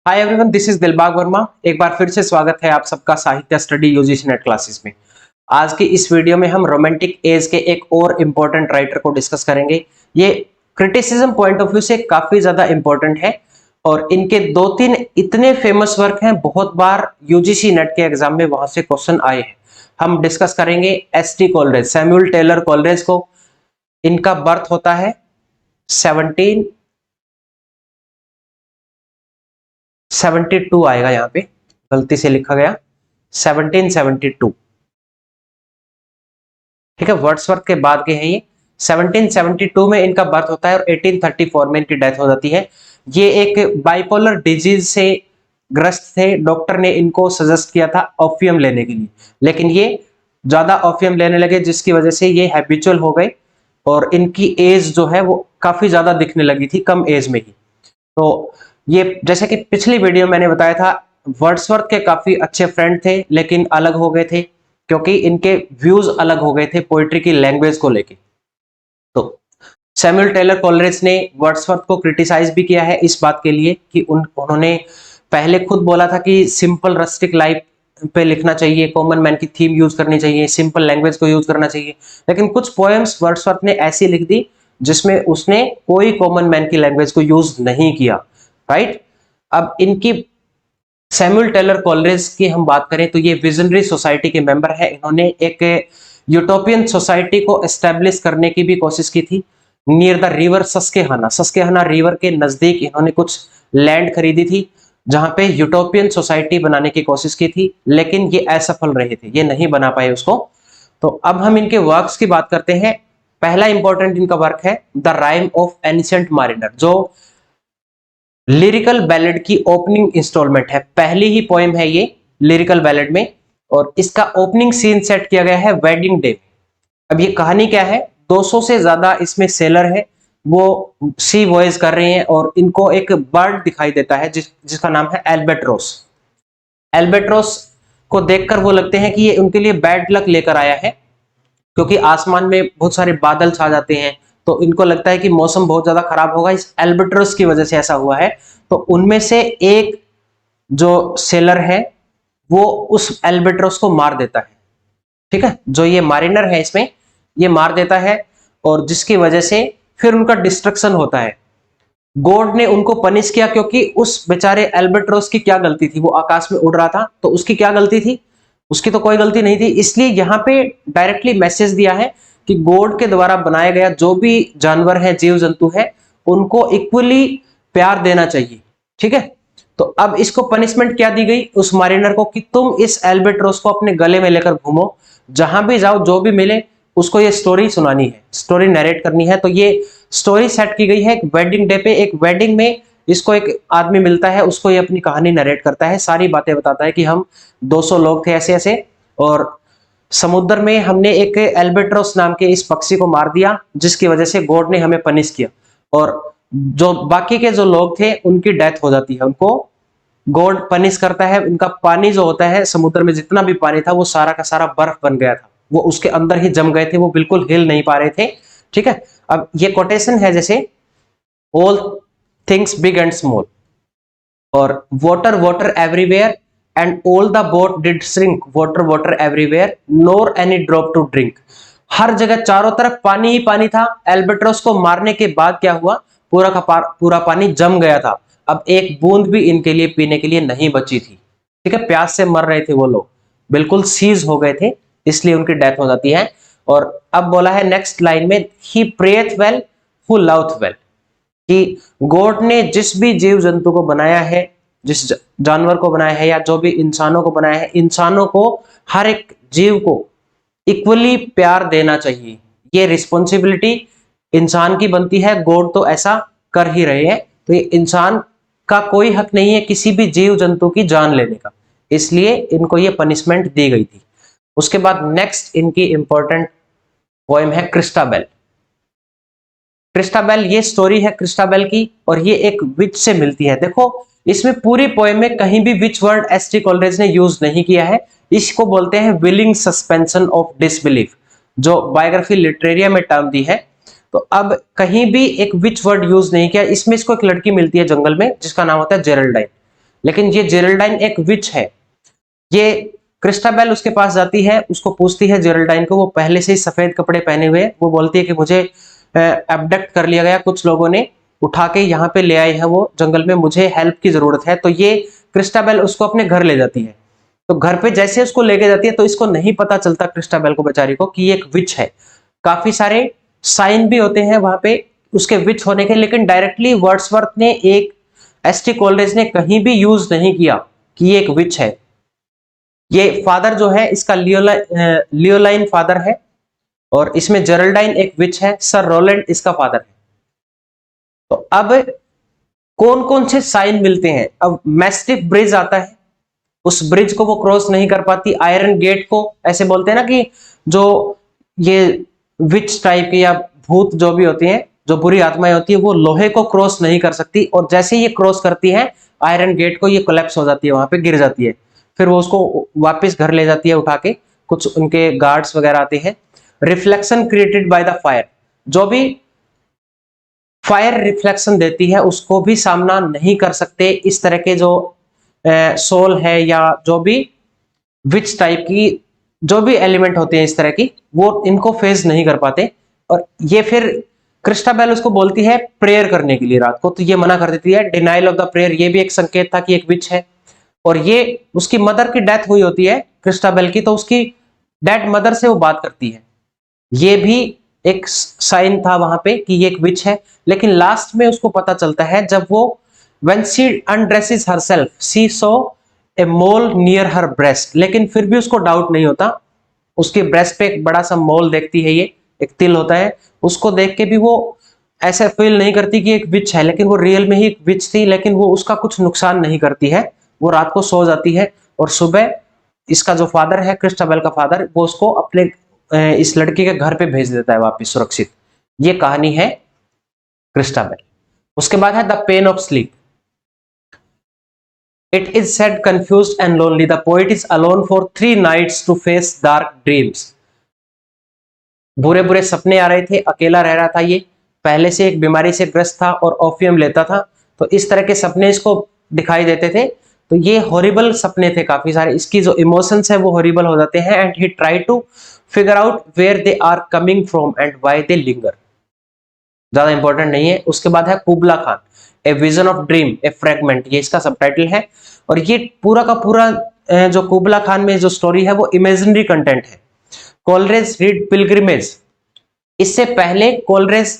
Hi everyone, this is Dilbagh Verma. एक बार फिर से स्वागत है आप सबका साहित्य स्टडी यूजीसी नेट क्लासेस में। आज की इस वीडियो में हम रोमांटिक एज के एक और इम्पोर्टेंट राइटर को डिस्कस करेंगे। ये क्रिटिसिज्म पॉइंट ऑफ व्यू से काफी ज्यादा इंपॉर्टेंट है और इनके दो तीन इतने फेमस वर्क हैं, बहुत बार यूजीसी नेट के एग्जाम में वहां से क्वेश्चन आए हैं। हम डिस्कस करेंगे एस.टी. कोलरेज, सैमुअल टेलर कोलरेज को। इनका बर्थ होता है 1772 आएगा, यहाँ पे गलती से लिखा गया 1772। ठीक है, वर्ड्सवर्थ के बाद के हैं ये। 1772 में इनका बर्थ होता है और 1834 में इनकी डेथ हो जाती है। ये एक बाइपोलर डिजीज से ग्रस्त थे। डॉक्टर ने इनको सजेस्ट किया था ओपियम लेने के लिए, लेकिन ये ज्यादा ओपियम लेने लगे, जिसकी वजह से ये हैबिचुअल हो गए और इनकी एज जो है वो काफी ज्यादा दिखने लगी थी कम एज में ही। तो ये जैसे कि पिछली वीडियो मैंने बताया था, वर्ड्सवर्थ के काफी अच्छे फ्रेंड थे लेकिन अलग हो गए थे क्योंकि इनके व्यूज अलग हो गए थे पोइट्री की लैंग्वेज को लेके। तो सैमुअल टेलर कोलरेज ने वर्ड्सवर्थ को क्रिटिसाइज भी किया है इस बात के लिए कि उन्होंने पहले खुद बोला था कि सिंपल रस्टिक लाइफ पे लिखना चाहिए, कॉमन मैन की थीम यूज करनी चाहिए, सिंपल लैंग्वेज को यूज करना चाहिए। लेकिन कुछ पोएम्स वर्ड्सवर्थ ने ऐसी लिख दी जिसमें उसने कोई कॉमन मैन की लैंग्वेज को यूज नहीं किया। राइट, अब इनकी सैमुअल टेलर कोलरेज की हम बात करें तो ये विजनरी सोसाइटी के मेंबर है। इन्होंने एक यूटोपियन सोसाइटी को एस्टेब्लिश करने की भी कोशिश की थी नियर द रिवर सस्केहाना रिवर के नजदीक। इन्होंने कुछ लैंड खरीदी थी जहां पे यूटोपियन सोसाइटी बनाने की कोशिश की थी, लेकिन ये असफल रहे थे, ये नहीं बना पाए उसको। तो अब हम इनके वर्क्स की बात करते हैं। पहला इंपॉर्टेंट इनका वर्क है द राइम ऑफ एनिसेंट मारिनर, जो लिरिकल बैलेड की ओपनिंग इंस्टॉलमेंट है। पहली ही पोएम है ये लिरिकल बैलेड में और इसका ओपनिंग सीन सेट किया गया है वेडिंग डे। अब ये कहानी क्या है, 200 से ज्यादा इसमें सेलर है, वो सी वॉयज कर रहे हैं और इनको एक बर्ड दिखाई देता है जिसका नाम है एल्बेट्रोस। एल्बेट्रोस को देखकर वो लगते हैं कि ये उनके लिए बैड लक लेकर आया है, क्योंकि आसमान में बहुत सारे बादल छा जाते हैं। तो इनको लगता है कि मौसम बहुत ज्यादा खराब होगा, इस एल्बेट्रोस की वजह से ऐसा हुआ है। तो उनमें से एक जो सेलर है वो उस एल्बेट्रोस को मार देता है। ठीक है, जो ये मारिनर है इसमें ये मार देता है और जिसकी वजह से फिर उनका डिस्ट्रक्शन होता है। गॉड ने उनको पनिश किया क्योंकि उस बेचारे एल्बेट्रोस की क्या गलती थी, वो आकाश में उड़ रहा था, तो उसकी क्या गलती थी? उसकी तो कोई गलती नहीं थी। इसलिए यहाँ पे डायरेक्टली मैसेज दिया है कि गॉड के द्वारा बनाया गया जो भी जानवर है, जीव जंतु है, उनको इक्वली प्यार देना चाहिए। ठीक है, तो अब इसको पनिशमेंट क्या दी गई उस मारिनर को कि तुम इस एल्बेट्रोस को अपने गले में लेकर घूमो, जहां भी जाओ जो भी मिले उसको ये स्टोरी सुनानी है, स्टोरी नरेट करनी है। तो ये स्टोरी सेट की गई है एक वेडिंग डे पे। एक वेडिंग में इसको एक आदमी मिलता है, उसको ये अपनी कहानी नरेट करता है, सारी बातें बताता है कि हम 200 लोग थे ऐसे ऐसे और समुद्र में हमने एक एल्बेट्रोस नाम के इस पक्षी को मार दिया, जिसकी वजह से गॉड ने हमें पनिश किया और जो बाकी के जो लोग थे उनकी डेथ हो जाती है, उनको गॉड पनिश करता है। इनका पानी जो होता है समुद्र में, जितना भी पानी था वो सारा का सारा बर्फ बन गया था, वो उसके अंदर ही जम गए थे, वो बिल्कुल हिल नहीं पा रहे थे। ठीक है, अब ये कोटेशन है जैसे all things big and small और water water everywhere and all the boat did shrink, water water everywhere nor any drop to drink. हर जगह चारों तरफ पानी ही पानी था। एल्बेट्रोस को मारने के बाद क्या हुआ, पूरा का पूरा पानी जम गया था। अब एक बूंद भी इनके लिए पीने के लिए नहीं बची थी। ठीक है, प्यास से मर रहे थे वो लोग, बिल्कुल सीज हो गए थे, इसलिए उनकी डेथ हो जाती है। और अब बोला है नेक्स्ट लाइन में, ही प्रेथ वेल हु लव्थ वेल, कि गॉड ने जिस भी जीव जंतु को बनाया है, जिस जानवर को बनाया है या जो भी इंसानों को बनाया है, इंसानों को, हर एक जीव को इक्वली प्यार देना चाहिए। ये रिस्पॉन्सिबिलिटी इंसान की बनती है, गॉड तो ऐसा कर ही रहे हैं। तो ये इंसान का कोई हक नहीं है किसी भी जीव जंतु की जान लेने का, इसलिए इनको ये पनिशमेंट दी गई थी। उसके बाद नेक्स्ट इनकी इंपॉर्टेंट पोएम है क्रिस्टाबेल। क्रिस्टाबेल, ये स्टोरी है क्रिस्टाबेल की और ये एक विच से मिलती है। देखो इसमें पूरी पोएम में कहीं भी विच वर्ड एस.टी. कोलरेज ने यूज नहीं किया है। इसको बोलते हैं विलिंग सस्पेंशन ऑफ डिसबिलीफ, जो बायोग्राफी लिटरेरिया में टर्म दी है। तो अब कहीं भी एक विच वर्ड यूज नहीं किया। इसमें इसको एक लड़की मिलती है जंगल में जिसका नाम होता है जेरल्डाइन। लेकिन ये जेरल्डाइन एक विच है। ये क्रिस्टाबेल उसके पास जाती है, उसको पूछती है जेरल्डाइन को, वो पहले से ही सफेद कपड़े पहने हुए, वो बोलती है कि मुझे एब्डक्ट कर लिया गया, कुछ लोगों ने उठा के यहाँ पे ले आए हैं वो जंगल में, मुझे हेल्प की जरूरत है। तो ये क्रिस्टाबेल उसको अपने घर ले जाती है। तो घर पे जैसे उसको लेके जाती है तो इसको नहीं पता चलता क्रिस्टाबेल को बेचारी को कि ये एक विच है। काफी सारे साइन भी होते हैं वहां पे उसके विच होने के, लेकिन डायरेक्टली वर्ड्सवर्थ ने एक एसटी कोलरेज ने कहीं भी यूज नहीं किया कि ये एक विच है। ये फादर जो है इसका लियोलाइन फादर है, और इसमें जेरल्डाइन एक विच है, सर रोलैंड इसका फादर है। तो अब कौन कौन से साइन मिलते हैं? अब मैस्टिफ ब्रिज आता है, उस ब्रिज को वो क्रॉस नहीं कर पाती। आयरन गेट को ऐसे बोलते हैं ना कि जो ये विच टाइप के या भूत जो भी होती हैं, जो बुरी आत्माएं होती है, वो लोहे को क्रॉस नहीं कर सकती, और जैसे ये क्रॉस करती है आयरन गेट को, ये कोलैप्स हो जाती है, वहां पे गिर जाती है। फिर वो उसको वापस घर ले जाती है उठा के, कुछ उनके गार्ड्स वगैरह आते हैं। Reflection created by the fire, जो भी फायर रिफ्लेक्शन देती है उसको भी सामना नहीं कर सकते इस तरह के जो सोल है या जो भी विच टाइप की जो भी एलिमेंट होते हैं इस तरह की, वो इनको फेस नहीं कर पाते। और ये फिर क्रिस्टाबेल उसको बोलती है प्रेयर करने के लिए रात को, तो ये मना कर देती है। डिनाइल ऑफ द प्रेयर, ये भी एक संकेत था कि एक विच है। और ये उसकी मदर की डेथ हुई होती है क्रिस्टाबेल की, तो उसकी डेड मदर से वो बात करती है, ये भी एक साइन था वहां पे कि ये एक विच है। लेकिन लास्ट में उसको पता चलता है जब वो when she undresses herself she saw a mole near her breast, लेकिन फिर भी उसको डाउट नहीं होता। उसके ब्रेस्ट पे एक बड़ा सा मोल देखती है, ये एक तिल होता है, उसको देख के भी वो ऐसा फील नहीं करती कि एक विच है, लेकिन वो रियल में ही एक विच थी। लेकिन वो उसका कुछ नुकसान नहीं करती है, वो रात को सो जाती है, और सुबह इसका जो फादर है क्रिस्टाबेल का फादर, वो उसको अपने इस लड़की के घर पे भेज देता है वापस सुरक्षित। ये कहानी है क्रिस्टाबेल। उसके बाद है the pain of sleep. It is said confused and lonely the poet is alone for 3 nights to face dark dreams. बुरे बुरे सपने आ रहे थे, अकेला रह रहा था ये, पहले से एक बीमारी से ग्रस्त था और ओपियम लेता था, तो इस तरह के सपने इसको दिखाई देते थे। तो ये हॉरिबल सपने थे काफी सारे, इसकी जो इमोशंस है वो हॉरिबल हो जाते हैं। And he try to figure out where they are coming from and why they linger. ज्यादा इंपॉर्टेंट नहीं है। उसके बाद है Kubla Khan, a vision of dream a fragment, ये इसका सबटाइटल है। और ये पूरा का पूरा जो कुबला खान में जो स्टोरी है वो इमेजिनरी कंटेंट है। कोलरेज रीड पिलग्रिमेज, इससे पहले कोलरेज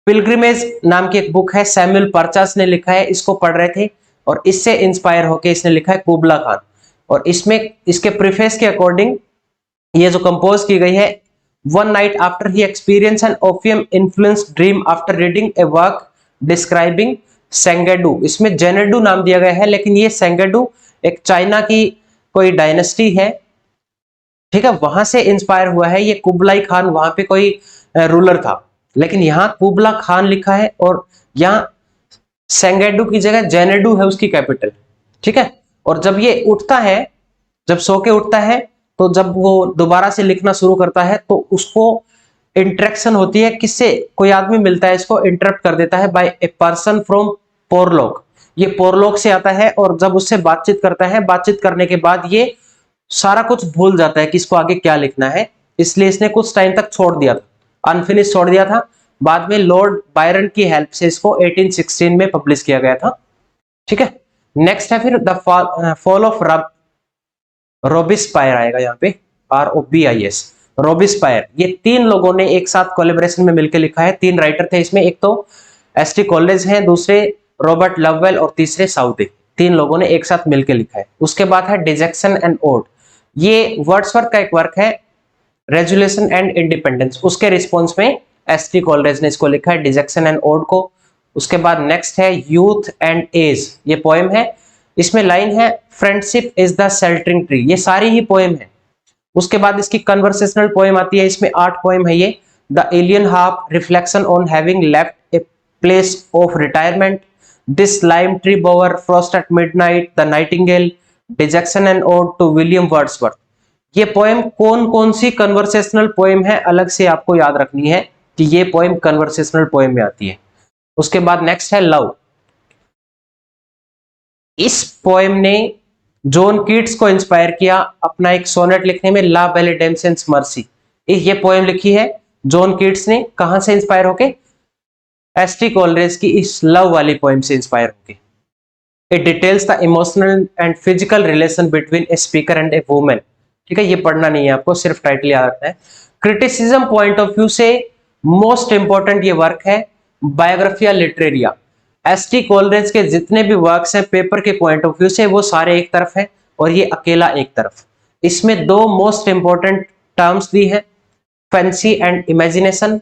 पिलग्रिमेज नाम की एक बुक है, सैमुअल परचास ने लिखा है, इसको पढ़ रहे थे और इससे इंस्पायर होकर इसने लिखा है कुबला खान। और इसमें इसके प्रीफेस के अकॉर्डिंग ये जो कंपोज की गई है, one night after he experience an opium influenced dream after reading a work describing Shangdu, इसमें जेनेडू नाम दिया गया है, लेकिन ये सेंगेडू एक चाइना की कोई डायनेस्टी है, ठीक है, वहां से इंस्पायर हुआ है। ये कुबलाई खान वहां पे कोई रूलर था, लेकिन यहाँ कुबला खान लिखा है, और यहाँ सेंगेडू की जगह जेनेडू है उसकी कैपिटल, ठीक है। और जब ये उठता है, जब सो के उठता है, तो जब वो दोबारा से लिखना शुरू करता है तो उसको इंटरेक्शन होती है किससे, कोई आदमी मिलता है, इसको इंटरप्ट कर देता है bye a person from Poklok. ये पोरलोक से आता है, और जब उससे बातचीत करता है, बातचीत करने के बाद ये सारा कुछ भूल जाता है कि इसको आगे क्या लिखना है, इसलिए इसने कुछ टाइम तक छोड़ दिया था, अनफिनिश छोड़ दिया था। बाद में लॉर्ड बायरन की हेल्प से इसको 1816 में पब्लिश किया गया था, ठीक है। नेक्स्ट है फिर द फॉल ऑफ रोबिस्पायर आएगा यहाँ पे, ROBIS, रोबिस्पायर। ये 3 लोगों ने एक साथ कोलैबोरेशन में मिलकर लिखा है। 3 राइटर थे इसमें, एक तो एसटी कॉलेज हैं, दूसरे रॉबर्ट लववेल और तीसरे साउदे। 3 लोगों ने एक साथ मिलकर लिखा है। उसके बाद है डिजेक्शन एंड ओड, ये वर्ड्सवर्थ का एक वर्क है, रेजुलेशन एंड इंडिपेंडेंस, उसके रिस्पॉन्स में एसटी कॉलेज ने इसको लिखा है, डिजेक्शन एंड ओड को। उसके बाद नेक्स्ट है यूथ एंड एज, ये पोएम है, इसमें लाइन है friendship is the sheltering tree, ये सारी ही पोएम है। उसके बाद इसकी कन्वर्सेशनल पोएम आती है, इसमें 8 पोएम है ये। The alien harp, reflection on having left a place of retirement, this lime tree bower, frost at midnight, the nightingale, dejection and ode to William Wordsworth. ये पोएम कौन कौन सी कन्वर्सेशनल पोएम है, अलग से आपको याद रखनी है कि ये पोएम कन्वर्सेशनल पोएम में आती है। उसके बाद नेक्स्ट है लव, इस पोएम ने जॉन कीट्स को इंस्पायर किया अपना एक सोनेट लिखने में, ला बेल डेमसेंस मर्सी। ये पोएम लिखी है जॉन कीट्स ने, कहां से इंस्पायर होके? एस.टी. कोलरेज की इस लव वाली पोएम से इंस्पायर होके। It details the emotional and physical relation between a speaker and a woman. ठीक है, ये पढ़ना नहीं है आपको, सिर्फ टाइटल याद रखना है। क्रिटिसिज्म पॉइंट ऑफ व्यू से मोस्ट इंपॉर्टेंट ये वर्क है बायोग्राफिया लिटरेरिया। एस.टी. कोलरेज के जितने भी वर्क्स हैं पेपर के पॉइंट ऑफ व्यू से, वो सारे एक तरफ है और ये अकेला एक तरफ। इसमें दो मोस्ट इंपॉर्टेंट टर्म्स दी है, fancy and imagination.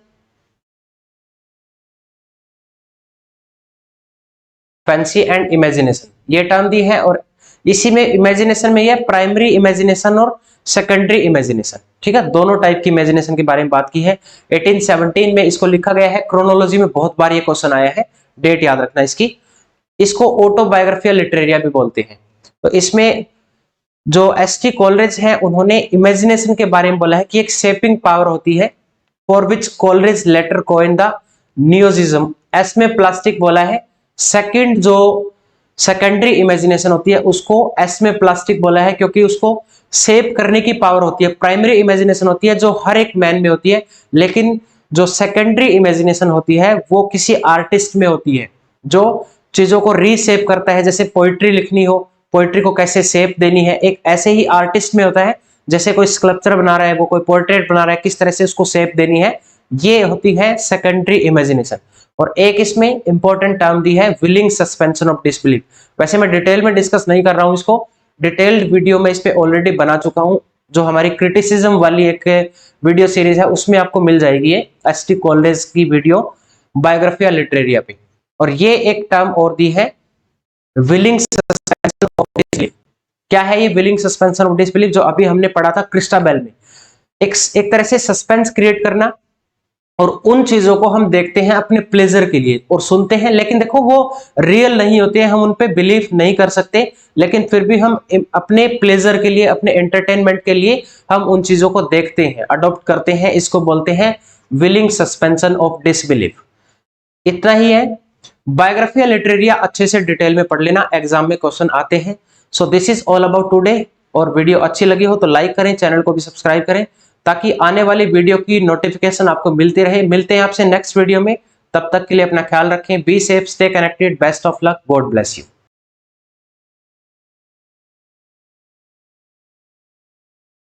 Fancy and imagination ये टर्म दी है, और इसी में इमेजिनेशन में ये प्राइमरी इमेजिनेशन और सेकेंडरी इमेजिनेशन। ठीक है, दोनों टाइप की इमेजिनेशन के बारे में बात की है। 1817 में इसको लिखा गया है। क्रोनोलॉजी में बहुत बार ये क्वेश्चन आया है, डेट याद रखना इसकी। इसको ऑटोबायोग्राफिया लिटरेरिया भी बोलते हैं। तो इसमें जो एस.टी. कोलरेज है उन्होंने इमेजिनेशन के बारे में बोला है कि एक शेपिंग पावर होती है, for which Coleridge later coin the neologism. Esemplastic बोला है। सेकंड जो सेकेंडरी इमेजिनेशन होती है उसको एस में प्लास्टिक बोला है, क्योंकि उसको शेप करने की पावर होती है। प्राइमरी इमेजिनेशन होती है जो हर एक मैन में होती है, लेकिन जो सेकेंडरी इमेजिनेशन होती है वो किसी आर्टिस्ट में होती है, जो चीजों को रीशेप करता है। जैसे पोइट्री लिखनी हो, पोइट्री को कैसे शेप देनी है, एक ऐसे ही आर्टिस्ट में होता है। जैसे कोई स्कल्पचर बना रहा है, वो कोई पोर्ट्रेट बना रहा है, किस तरह से उसको शेप देनी है, ये होती है सेकेंडरी इमेजिनेशन। और एक इसमें इंपॉर्टेंट टर्म दी है विलिंग सस्पेंशन ऑफ डिसबिलीफ। वैसे मैं डिटेल में डिस्कस नहीं कर रहा हूं इसको, डिटेल्ड वीडियो में इस पे ऑलरेडी बना चुका हूं, जो हमारी क्रिटिसिज्म वाली एक वीडियो सीरीज है उसमें आपको मिल जाएगी ये एस.टी. कोलरेज की वीडियो बायोग्राफिया लिटरेरिया पे। और ये एक टर्म और दी है विलिंग सस्पेंशन ऑफ डिसबिलीफ। क्या है ये विलिंग सस्पेंशन ऑफ डिसबिलीफ? जो अभी हमने पढ़ा था क्रिस्टाबेल में, एक तरह से सस्पेंस क्रिएट करना, और उन चीजों को हम देखते हैं अपने प्लेजर के लिए और सुनते हैं, लेकिन देखो वो रियल नहीं होते हैं, हम उन पे बिलीव नहीं कर सकते, लेकिन फिर भी हम अपने प्लेजर के लिए, अपने एंटरटेनमेंट के लिए हम उन चीजों को देखते हैं, अडॉप्ट करते हैं। इसको बोलते हैं विलिंग सस्पेंशन ऑफ डिसबिलीफ। इतना ही है। बायोग्राफिया लिटरेरिया अच्छे से डिटेल में पढ़ लेना, एग्जाम में क्वेश्चन आते हैं। So this is all about today. और वीडियो अच्छी लगी हो तो लाइक करें, चैनल को भी सब्सक्राइब करें, ताकि आने वाली वीडियो की नोटिफिकेशन आपको मिलती रहे। मिलते हैं आपसे नेक्स्ट वीडियो में, तब तक के लिए अपना ख्याल रखें। Be safe, stay connected, best of luck, God bless you.